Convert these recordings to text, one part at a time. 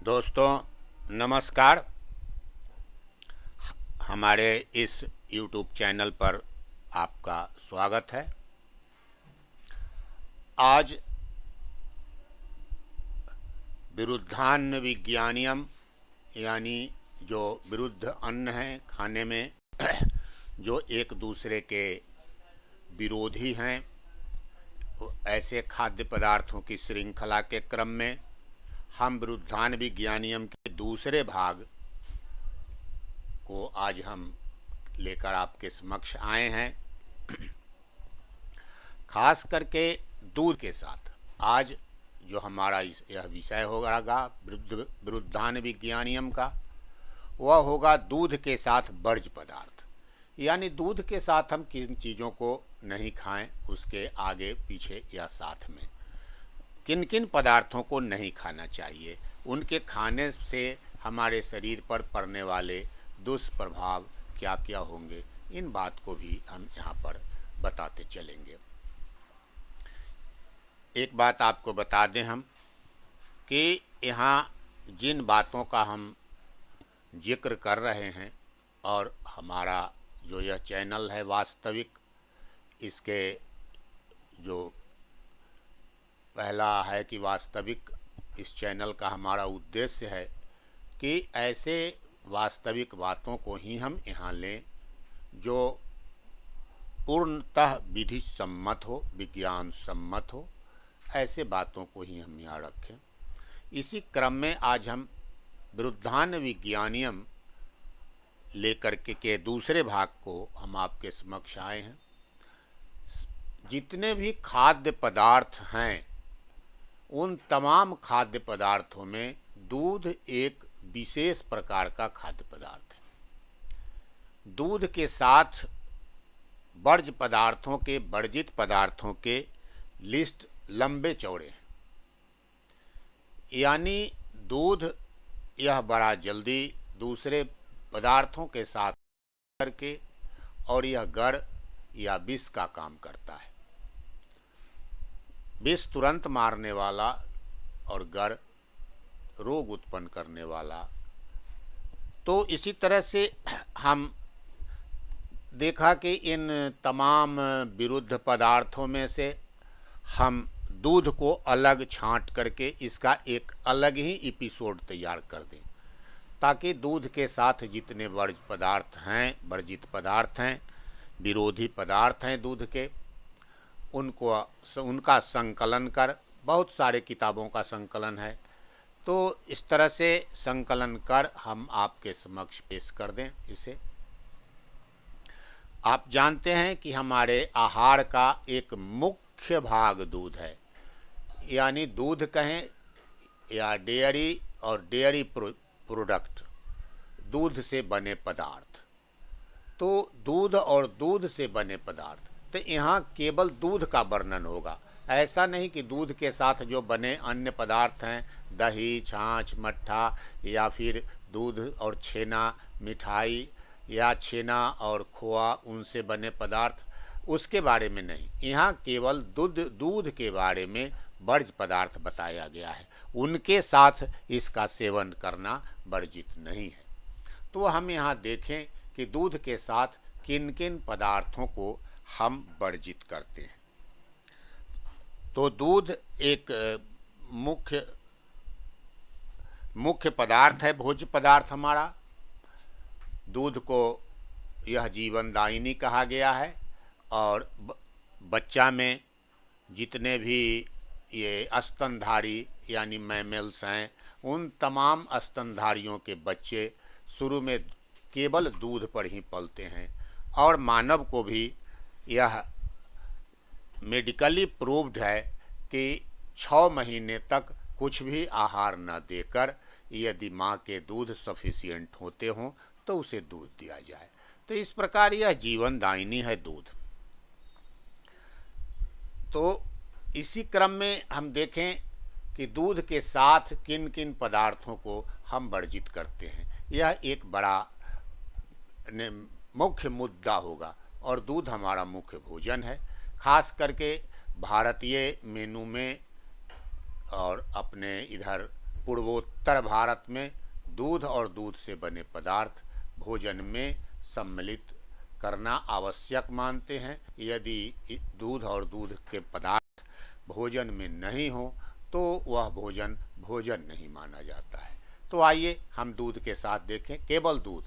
दोस्तों नमस्कार। हमारे इस YouTube चैनल पर आपका स्वागत है। आज विरुद्धान्न विज्ञानियम यानी जो विरुद्ध अन्न है खाने में जो एक दूसरे के विरोधी हैं, ऐसे खाद्य पदार्थों की श्रृंखला के क्रम में हम विरुद्धान विज्ञानियम के दूसरे भाग को आज हम लेकर आपके समक्ष आए हैं। खास करके दूध के साथ आज जो हमारा यह विषय होगा विरुद्धान विज्ञानियम का, वह होगा दूध के साथ वर्ज्य पदार्थ। यानी दूध के साथ हम किन चीज़ों को नहीं खाएं, उसके आगे पीछे या साथ में किन किन पदार्थों को नहीं खाना चाहिए, उनके खाने से हमारे शरीर पर पड़ने वाले दुष्प्रभाव क्या क्या होंगे, इन बात को भी हम यहाँ पर बताते चलेंगे। एक बात आपको बता दें हम कि यहाँ जिन बातों का हम जिक्र कर रहे हैं और हमारा जो यह चैनल है वास्तविक, इसके जो पहला है कि वास्तविक इस चैनल का हमारा उद्देश्य है कि ऐसे वास्तविक बातों को ही हम यहाँ लें जो पूर्णतः विधि सम्मत हो, विज्ञान सम्मत हो। ऐसे बातों को ही हम यहाँ रखें। इसी क्रम में आज हम विरुद्धान विज्ञानियम लेकर के दूसरे भाग को हम आपके समक्ष आए हैं। जितने भी खाद्य पदार्थ हैं, उन तमाम खाद्य पदार्थों में दूध एक विशेष प्रकार का खाद्य पदार्थ है। दूध के साथ वर्ज्य पदार्थों के, वर्जित पदार्थों के लिस्ट लंबे चौड़े हैं। यानी दूध यह बड़ा जल्दी दूसरे पदार्थों के साथ करके और यह गड़ या विष का काम करता है। विष तुरंत मारने वाला और गड़ रोग उत्पन्न करने वाला। तो इसी तरह से हम देखा कि इन तमाम विरुद्ध पदार्थों में से हम दूध को अलग छांट करके इसका एक अलग ही एपिसोड तैयार कर दें, ताकि दूध के साथ जितने वर्ज्य पदार्थ हैं, वर्जित पदार्थ हैं, विरोधी पदार्थ हैं दूध के, उनका संकलन कर, बहुत सारे किताबों का संकलन है, तो इस तरह से संकलन कर हम आपके समक्ष पेश कर दें इसे। आप जानते हैं कि हमारे आहार का एक मुख्य भाग दूध है। यानी दूध कहें या डेयरी और डेयरी प्रोडक्ट, दूध से बने पदार्थ। तो दूध और दूध से बने पदार्थ, तो यहाँ केवल दूध का वर्णन होगा। ऐसा नहीं कि दूध के साथ जो बने अन्य पदार्थ हैं, दही, छाछ, मट्ठा या फिर दूध और छेना, मिठाई या छेना और खोआ, उनसे बने पदार्थ, उसके बारे में नहीं। यहाँ केवल दूध के बारे में वर्ज्य पदार्थ बताया गया है। उनके साथ इसका सेवन करना वर्जित नहीं है। तो हम यहाँ देखें कि दूध के साथ किन किन पदार्थों को हम वर्जित करते हैं। तो दूध एक मुख्य पदार्थ है, भोज्य पदार्थ हमारा। दूध को यह जीवनदायिनी कहा गया है और बच्चा में जितने भी ये स्तनधारी यानी मैमल्स हैं, उन तमाम स्तनधारियों के बच्चे शुरू में केवल दूध पर ही पलते हैं। और मानव को भी यह मेडिकली प्रूव्ड है कि 6 महीने तक कुछ भी आहार न देकर यदि माँ के दूध सफिशिएंट होते हों तो उसे दूध दिया जाए। तो इस प्रकार यह जीवनदायिनी है दूध। तो इसी क्रम में हम देखें कि दूध के साथ किन किन पदार्थों को हम वर्जित करते हैं। यह एक बड़ा मुख्य मुद्दा होगा और दूध हमारा मुख्य भोजन है। खास करके भारतीय मेनू में और अपने इधर पूर्वोत्तर भारत में दूध और दूध से बने पदार्थ भोजन में सम्मिलित करना आवश्यक मानते हैं। यदि दूध और दूध के पदार्थ भोजन में नहीं हो तो वह भोजन भोजन नहीं माना जाता है। तो आइए हम दूध के साथ देखें। केवल दूध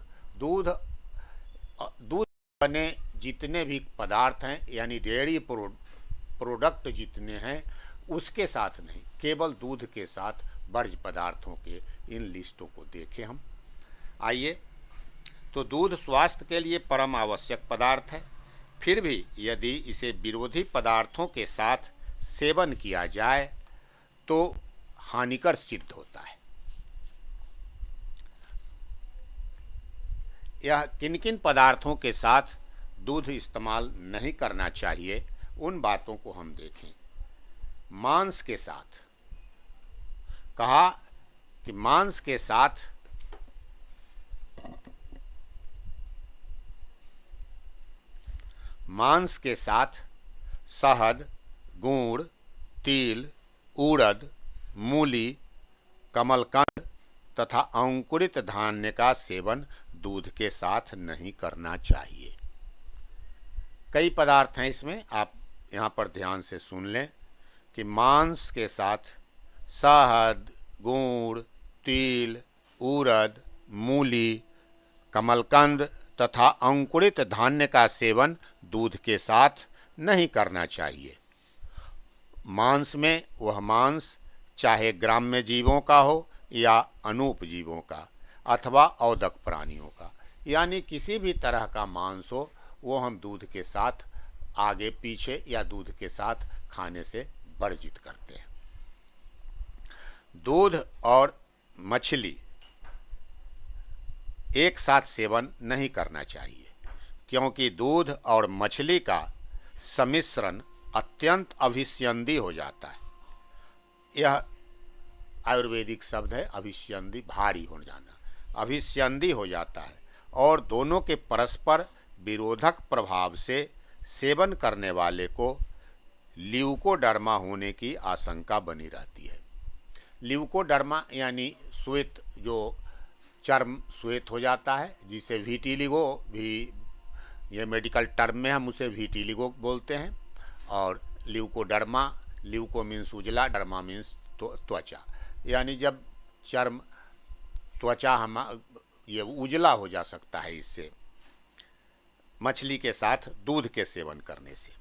बने जितने भी पदार्थ हैं यानी डेयरी प्रोडक्ट जितने हैं उसके साथ नहीं, केवल दूध के साथ वर्ज्य पदार्थों के इन लिस्टों को देखें हम। आइए, तो दूध स्वास्थ्य के लिए परम आवश्यक पदार्थ है। फिर भी यदि इसे विरोधी पदार्थों के साथ सेवन किया जाए तो हानिकर सिद्ध होता है। यह किन किन पदार्थों के साथ दूध इस्तेमाल नहीं करना चाहिए उन बातों को हम देखें। मांस के साथ कहा कि मांस के साथ शहद, गुड़, तिल, उड़द, मूली, कमलकंद तथा अंकुरित धान्य का सेवन दूध के साथ नहीं करना चाहिए। कई पदार्थ हैं इसमें, आप यहाँ पर ध्यान से सुन लें कि मांस के साथ शहद, गुड़, तिल, उड़द, मूली, कमलकंद तथा अंकुरित धान्य का सेवन दूध के साथ नहीं करना चाहिए। मांस में वह मांस चाहे ग्राम्य जीवों का हो या अनूपजीवों का अथवा औदक प्राणियों का, यानी किसी भी तरह का मांस हो वो हम दूध के साथ आगे पीछे या दूध के साथ खाने से वर्जित करते हैं। दूध और मछली एक साथ सेवन नहीं करना चाहिए क्योंकि दूध और मछली का सम्मिश्रण अत्यंत अभिसंधि हो जाता है। यह आयुर्वेदिक शब्द है अभिसंधि, भारी हो जाना, अभिसंधि हो जाता है और दोनों के परस्पर विरोधक प्रभाव से सेवन करने वाले को ल्यूकोडर्मा होने की आशंका बनी रहती है। ल्यूकोडर्मा यानी श्वेत, जो चर्म श्वेत हो जाता है, जिसे विटिलिगो भी, ये मेडिकल टर्म में हम उसे विटिलिगो बोलते हैं। और ल्यूकोडर्मा, ल्यूको मीन्स उजला, डर्मा मीन्स त्वचा, यानी जब चर्म त्वचा हम ये उजला हो जा सकता है इससे, मछली के साथ दूध के सेवन करने से।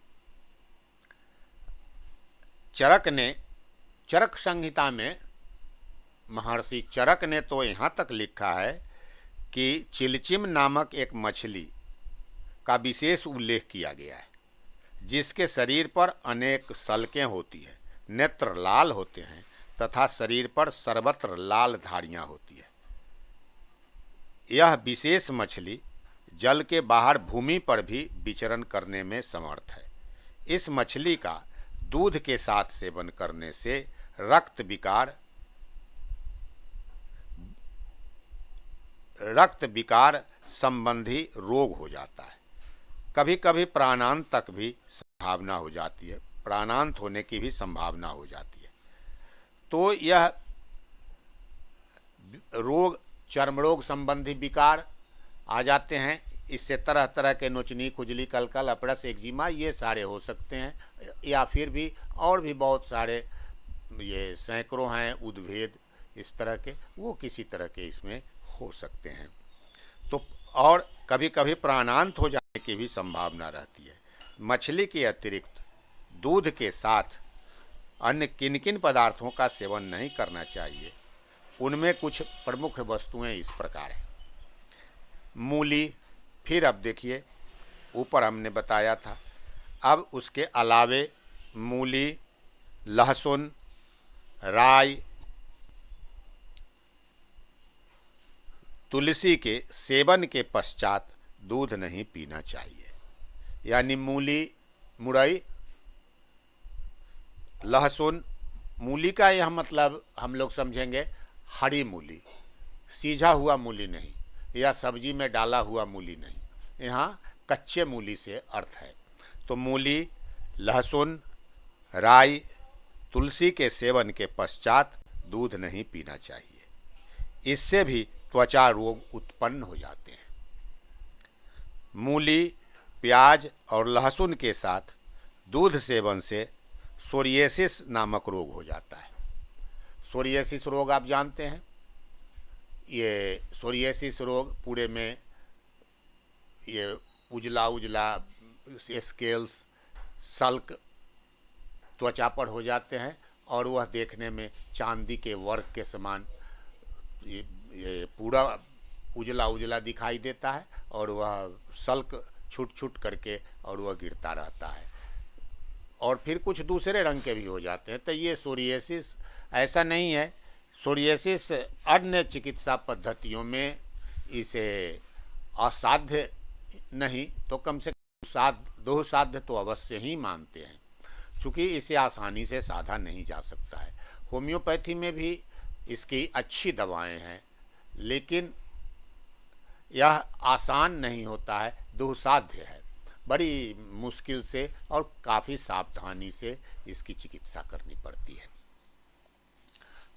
चरक संहिता में महर्षि चरक ने तो यहाँ तक लिखा है कि चिलचिम नामक एक मछली का विशेष उल्लेख किया गया है जिसके शरीर पर अनेक सलकें होती है, नेत्र लाल होते हैं तथा शरीर पर सर्वत्र लाल धारियां होती है। यह विशेष मछली जल के बाहर भूमि पर भी विचरण करने में समर्थ है। इस मछली का दूध के साथ सेवन करने से रक्त विकार संबंधी रोग हो जाता है। कभी कभी प्राणांत तक भी संभावना हो जाती है, प्राणांत होने की भी संभावना हो जाती है। तो यह रोग, चर्म रोग संबंधी विकार आ जाते हैं। इससे तरह तरह के नोचनी, खुजली, कलकल, अपरस, एक्जिमा ये सारे हो सकते हैं, या फिर भी और भी बहुत सारे, ये सैकड़ों हैं उद्भेद इस तरह के, वो किसी तरह के इसमें हो सकते हैं। तो और कभी कभी प्राणांत हो जाने की भी संभावना रहती है। मछली के अतिरिक्त दूध के साथ अन्य किन किन पदार्थों का सेवन नहीं करना चाहिए, उनमें कुछ प्रमुख वस्तुएं इस प्रकार हैं। मूली, फिर अब देखिए ऊपर हमने बताया था, अब उसके अलावे मूली, लहसुन, राई, तुलसी के सेवन के पश्चात दूध नहीं पीना चाहिए। यानी मूली, मुरई, लहसुन, मूली का यह मतलब हम लोग समझेंगे हरी मूली, सीझा हुआ मूली नहीं, या सब्जी में डाला हुआ मूली नहीं, यहाँ कच्चे मूली से अर्थ है। तो मूली, लहसुन, राई, तुलसी के सेवन के पश्चात दूध नहीं पीना चाहिए। इससे भी त्वचा रोग उत्पन्न हो जाते हैं। मूली, प्याज और लहसुन के साथ दूध सेवन से सोरियासिस नामक रोग हो जाता है। सोरियासिस रोग आप जानते हैं। ये सोरियासिस रोग पूरे में ये उजला उजला स्केल्स, सल्क त्वचा पर हो जाते हैं और वह देखने में चांदी के वर्क के समान ये पूरा उजला उजला दिखाई देता है और वह सल्क छूट छूट करके और वह गिरता रहता है और फिर कुछ दूसरे रंग के भी हो जाते हैं। तो ये सोरियासिस ऐसा नहीं है। सोरियासिस अन्य चिकित्सा पद्धतियों में इसे असाध्य नहीं तो कम से कम दुस्साध्य तो अवश्य ही मानते हैं, चूँकि इसे आसानी से साधा नहीं जा सकता है। होम्योपैथी में भी इसकी अच्छी दवाएं हैं, लेकिन यह आसान नहीं होता है, दुस्साध्य है। बड़ी मुश्किल से और काफ़ी सावधानी से इसकी चिकित्सा करनी पड़ती है।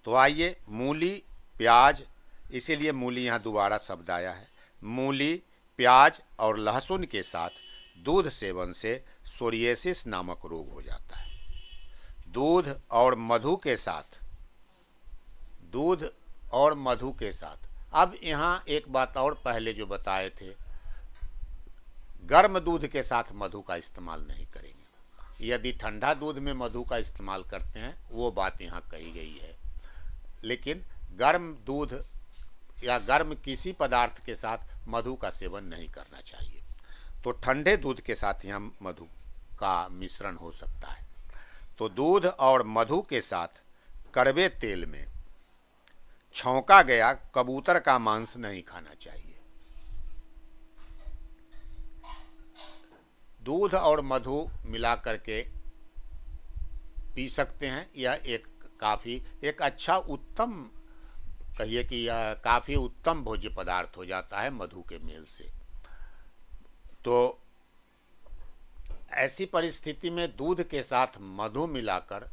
तो आइए, मूली, प्याज, इसीलिए मूली यहाँ दोबारा शब्द आया है। मूली, प्याज और लहसुन के साथ दूध सेवन से सोरियासिस नामक रोग हो जाता है। दूध और मधु के साथ, दूध और मधु के साथ, अब यहाँ एक बात और पहले जो बताए थे, गर्म दूध के साथ मधु का इस्तेमाल नहीं करेंगे। यदि ठंडा दूध में मधु का इस्तेमाल करते हैं वो बात यहाँ कही गई है, लेकिन गर्म दूध या गर्म किसी पदार्थ के साथ मधु का सेवन नहीं करना चाहिए। तो ठंडे दूध के साथ यहाँ मधु का मिश्रण हो सकता है। तो दूध और मधु के साथ कड़वे तेल में छौंका गया कबूतर का मांस नहीं खाना चाहिए। दूध और मधु मिला करके पी सकते हैं। यह एक अच्छा उत्तम, कहिए कि यह काफ़ी उत्तम भोज्य पदार्थ हो जाता है मधु के मेल से। तो ऐसी परिस्थिति में दूध के साथ मधु मिलाकर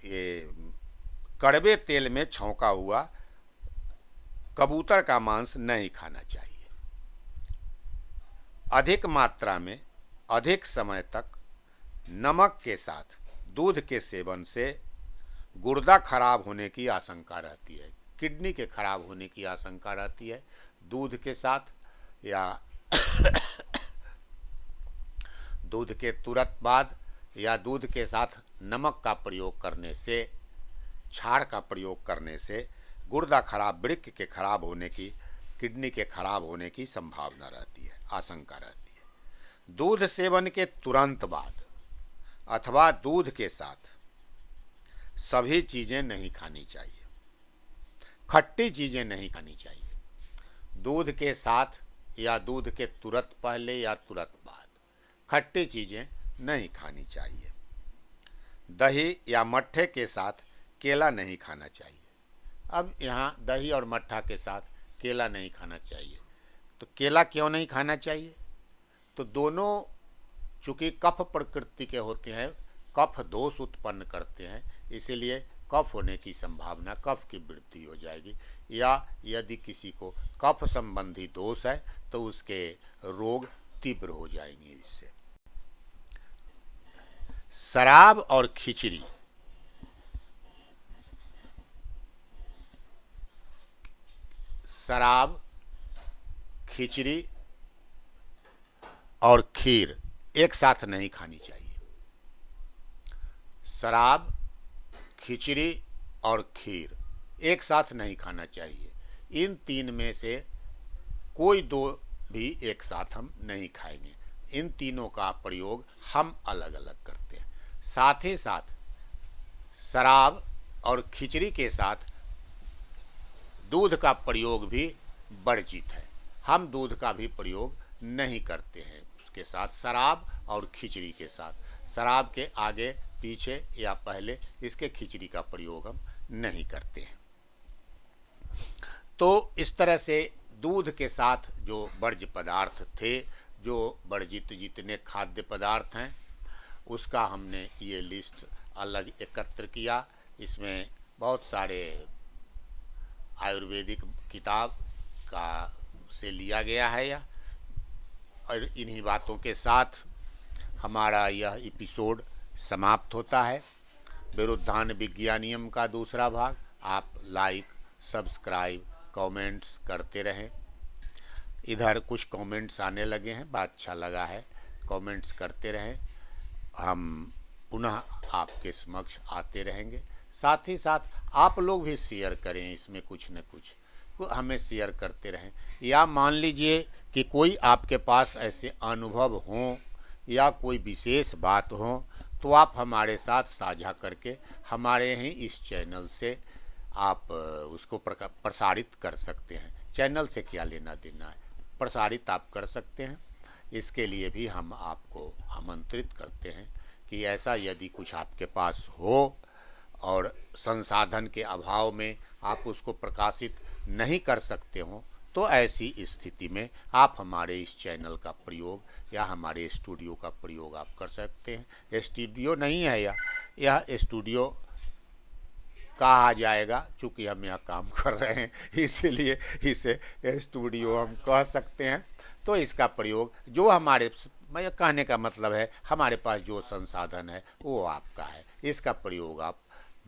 ये कड़वे तेल में छौंका हुआ कबूतर का मांस नहीं खाना चाहिए। अधिक मात्रा में अधिक समय तक नमक के साथ दूध के सेवन से गुर्दा खराब होने की आशंका रहती है, किडनी के खराब होने की आशंका रहती है। दूध के साथ या दूध के तुरंत बाद या दूध के साथ नमक का प्रयोग करने से, क्षार का प्रयोग करने से गुर्दा खराब, वृक्क के खराब होने की, किडनी के खराब होने की संभावना रहती है, आशंका रहती है। दूध सेवन के तुरंत बाद अथवा दूध के साथ सभी चीज़ें नहीं खानी चाहिए। खट्टी चीज़ें नहीं खानी चाहिए। दूध के साथ या दूध के तुरंत पहले या तुरंत बाद खट्टी चीज़ें नहीं खानी चाहिए। दही या मट्ठे के साथ केला नहीं खाना चाहिए। अब यहाँ दही और मट्ठा के साथ केला नहीं खाना चाहिए। तो केला क्यों नहीं खाना चाहिए? तो दोनों चूँकि कफ प्रकृति के होते हैं, कफ दोष उत्पन्न करते हैं, इसीलिए कफ होने की संभावना, कफ की वृद्धि हो जाएगी। या यदि किसी को कफ संबंधी दोष है तो उसके रोग तीव्र हो जाएंगे इससे। शराब और खिचड़ी, शराब, खिचड़ी और खीर एक साथ नहीं खानी चाहिए। शराब, खिचड़ी और खीर एक साथ नहीं खाना चाहिए। इन तीन में से कोई दो भी एक साथ हम नहीं खाएंगे। इन तीनों का प्रयोग हम अलग अलग करते हैं। साथ ही साथ शराब और खिचड़ी के साथ दूध का प्रयोग भी वर्जित है। हम दूध का भी प्रयोग नहीं करते हैं उसके साथ, शराब और खिचड़ी के साथ। शराब के आगे पीछे या पहले इसके खिचड़ी का प्रयोग हम नहीं करते हैं। तो इस तरह से दूध के साथ जो वर्ज्य पदार्थ थे, जो वर्जित जितने खाद्य पदार्थ हैं, उसका हमने ये लिस्ट अलग एकत्र किया इसमें बहुत सारे आयुर्वेदिक किताब का से लिया गया है यह, और इन्हीं बातों के साथ हमारा यह एपिसोड समाप्त होता है। विरुद्धान विज्ञानियम का दूसरा भाग। आप लाइक, सब्सक्राइब, कमेंट्स करते रहें। इधर कुछ कमेंट्स आने लगे हैं, बात अच्छा लगा है, कमेंट्स करते रहें। हम पुनः आपके समक्ष आते रहेंगे। साथ ही साथ आप लोग भी शेयर करें, इसमें कुछ न कुछ हमें शेयर करते रहें। या मान लीजिए कि कोई आपके पास ऐसे अनुभव हों या कोई विशेष बात हो, तो आप हमारे साथ साझा करके हमारे ही इस चैनल से आप उसको प्रसारित कर सकते हैं। चैनल से क्या लेना देना है, प्रसारित आप कर सकते हैं। इसके लिए भी हम आपको आमंत्रित करते हैं कि ऐसा यदि कुछ आपके पास हो और संसाधन के अभाव में आप उसको प्रकाशित नहीं कर सकते हो, तो ऐसी स्थिति में आप हमारे इस चैनल का प्रयोग या हमारे स्टूडियो का प्रयोग आप कर सकते हैं। स्टूडियो नहीं है यह स्टूडियो कहा जाएगा, चूँकि हम यहाँ काम कर रहे हैं इसीलिए इसे स्टूडियो हम कह सकते हैं। तो इसका प्रयोग जो हमारे, मैं कहने का मतलब है, हमारे पास जो संसाधन है वो आपका है, इसका प्रयोग आप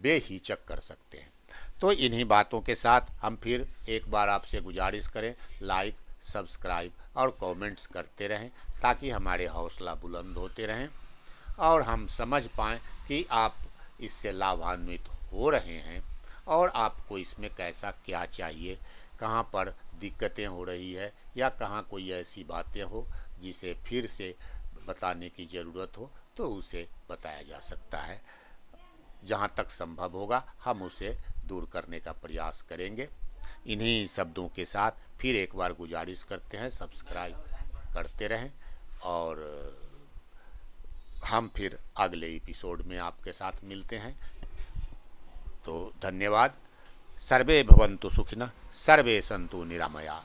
बेहिचक कर सकते हैं। तो इन्हीं बातों के साथ हम फिर एक बार आपसे गुजारिश करें, लाइक, सब्सक्राइब और कमेंट्स करते रहें, ताकि हमारे हौसला बुलंद होते रहें और हम समझ पाएँ कि आप इससे लाभान्वित हो रहे हैं और आपको इसमें कैसा क्या चाहिए, कहाँ पर दिक्कतें हो रही है या कहाँ कोई ऐसी बातें हो जिसे फिर से बताने की ज़रूरत हो, तो उसे बताया जा सकता है। जहाँ तक संभव होगा हम उसे दूर करने का प्रयास करेंगे। इन्हीं शब्दों के साथ फिर एक बार गुजारिश करते हैं, सब्सक्राइब करते रहें और हम फिर अगले एपिसोड में आपके साथ मिलते हैं। तो धन्यवाद। सर्वे भवन्तु सुखिनः, सर्वे सन्तु निरामया।